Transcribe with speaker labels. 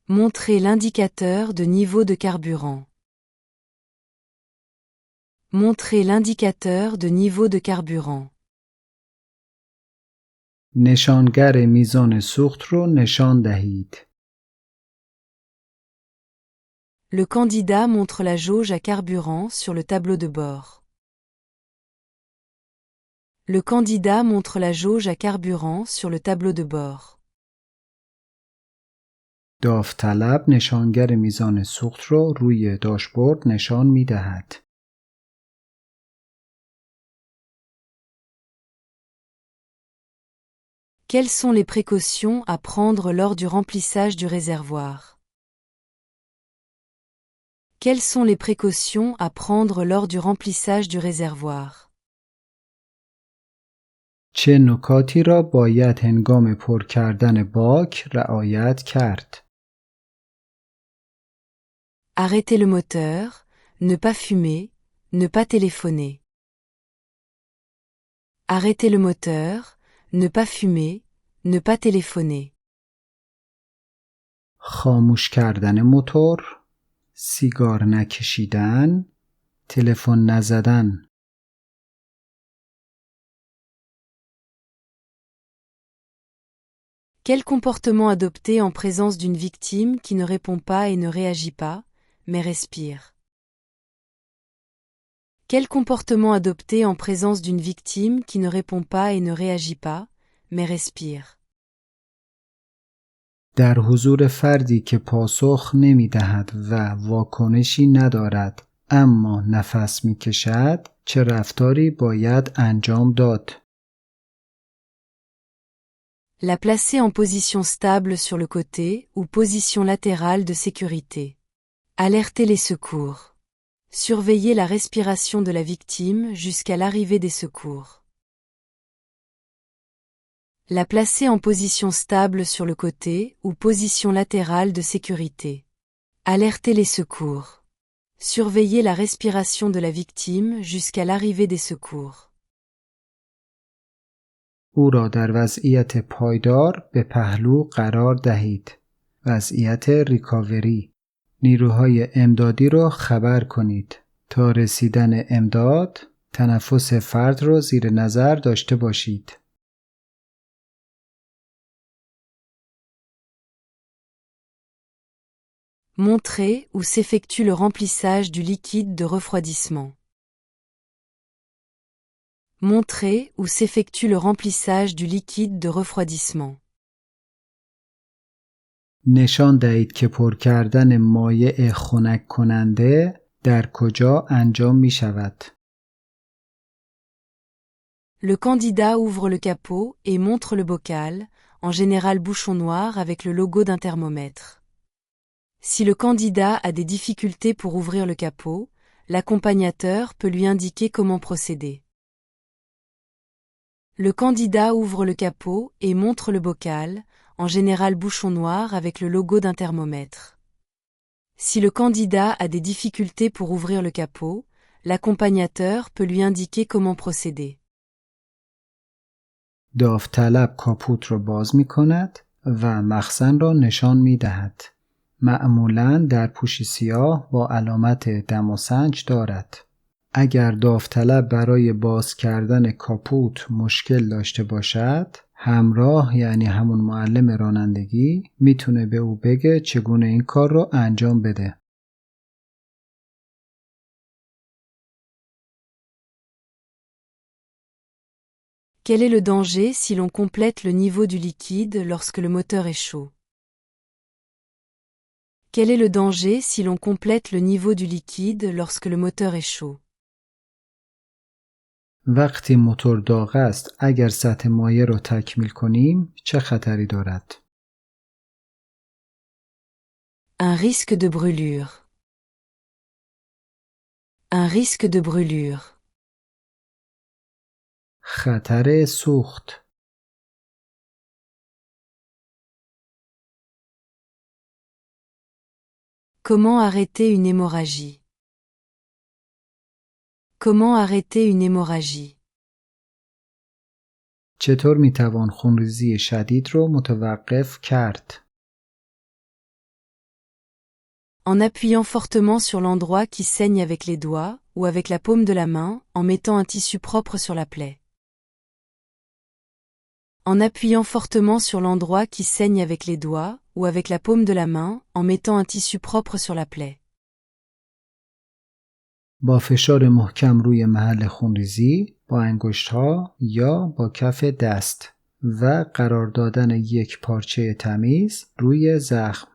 Speaker 1: Montrer l'indicateur de niveau de carburant. Montrer l'indicateur de niveau de carburant.
Speaker 2: نشانگر میزان سوخت رو نشان دهید.
Speaker 1: Le candidat montre la jauge à carburant sur le tableau de bord. Le candidat montre la jauge à carburant sur le tableau de bord.
Speaker 2: داوطلب نشانگر میزان سوخت رو روی داشبورد نشان می‌دهد.
Speaker 1: Quelles sont les précautions à prendre lors du remplissage du réservoir? Quelles sont les précautions à prendre lors du remplissage du réservoir?
Speaker 2: چه نکاتی را باید هنگام پر کردن باک رعایت کرد؟
Speaker 1: Arrêter le moteur, ne pas fumer, ne pas téléphoner. Arrêter le moteur, ne pas fumer, ne pas téléphoner.
Speaker 2: خاموش کردن موتور، سیگار نکشیدن، تلفن نزدن.
Speaker 1: Quel comportement adopter en présence d'une victime qui ne répond pas et ne réagit pas, mais respire? Quel comportement adopter en présence d'une victime qui ne répond pas et ne réagit pas, mais respire?
Speaker 2: در حضور فردی که پاسخ نمی دهد و واکنشی ندارد اما نفس می کشد چه رفتاری باید انجام داد؟
Speaker 1: La placer en position stable sur le côté ou position latérale de sécurité. Alerter les secours. Surveiller la respiration de la victime jusqu'à l'arrivée des secours. La placer en position stable sur le côté ou position latérale de sécurité. Alerter les secours. Surveiller la respiration de la victime jusqu'à l'arrivée des secours.
Speaker 2: او را در وضعیت پایدار به پهلو قرار دهید. وضعیت ریکاوری. نیروهای امدادی را خبر کنید. تا رسیدن امداد، تنفس فرد را زیر نظر داشته باشید.
Speaker 1: Montrer où s'effectue le remplissage du liquide de refroidissement. Montrer où s'effectue le remplissage du liquide de refroidissement.
Speaker 2: نشان دهید که پر کردن مایع خنک کننده در کجا انجام می شود.
Speaker 1: Le candidat ouvre le capot et montre le bocal, en général bouchon noir avec le logo d'un thermomètre. Si le candidat a des difficultés pour ouvrir le capot, l'accompagnateur peut lui indiquer comment procéder. Le candidat ouvre le capot et montre le bocal, en général bouchon noir avec le logo d'un thermomètre. Si le candidat a des difficultés pour ouvrir le capot, l'accompagnateur peut lui indiquer comment procéder.
Speaker 2: داوطلب کاپوت را باز می کند و مخزن را نشان می دهد. معمولاً در پوشی سیاه با علامت دماسنج دارد. اگر داوطلب برای باز کردن کاپوت مشکل داشته باشد، همراه یعنی همون معلم رانندگی میتونه به او بگه چگونه این کار رو انجام بده.
Speaker 1: Quel est le danger si l'on complète le niveau du liquide lorsque le moteur est chaud? Quel est le danger si l'on complète le niveau du liquide lorsque le moteur est chaud?
Speaker 2: وقتی موتور داغ است اگر سطح مایع رو تکمیل کنیم چه خطری دارد؟
Speaker 1: Un risque de brûlure. Un risque de brûlure.
Speaker 2: خطر سوخت.
Speaker 1: Comment arrêter une hémorragie? Comment arrêter une hémorragie?
Speaker 2: چطور میتوان خونریزی شدید رو متوقف کرد؟
Speaker 1: En appuyant fortement sur l'endroit qui saigne avec les doigts ou avec la paume de la main en mettant un tissu propre sur la plaie. En appuyant fortement sur l'endroit qui saigne avec les doigts ou avec la paume de la main en mettant un tissu propre sur la plaie.
Speaker 2: با فشار محکم روی محل خونریزی با انگشت‌ها یا با کف دست و قرار دادن یک پارچه تمیز روی زخم.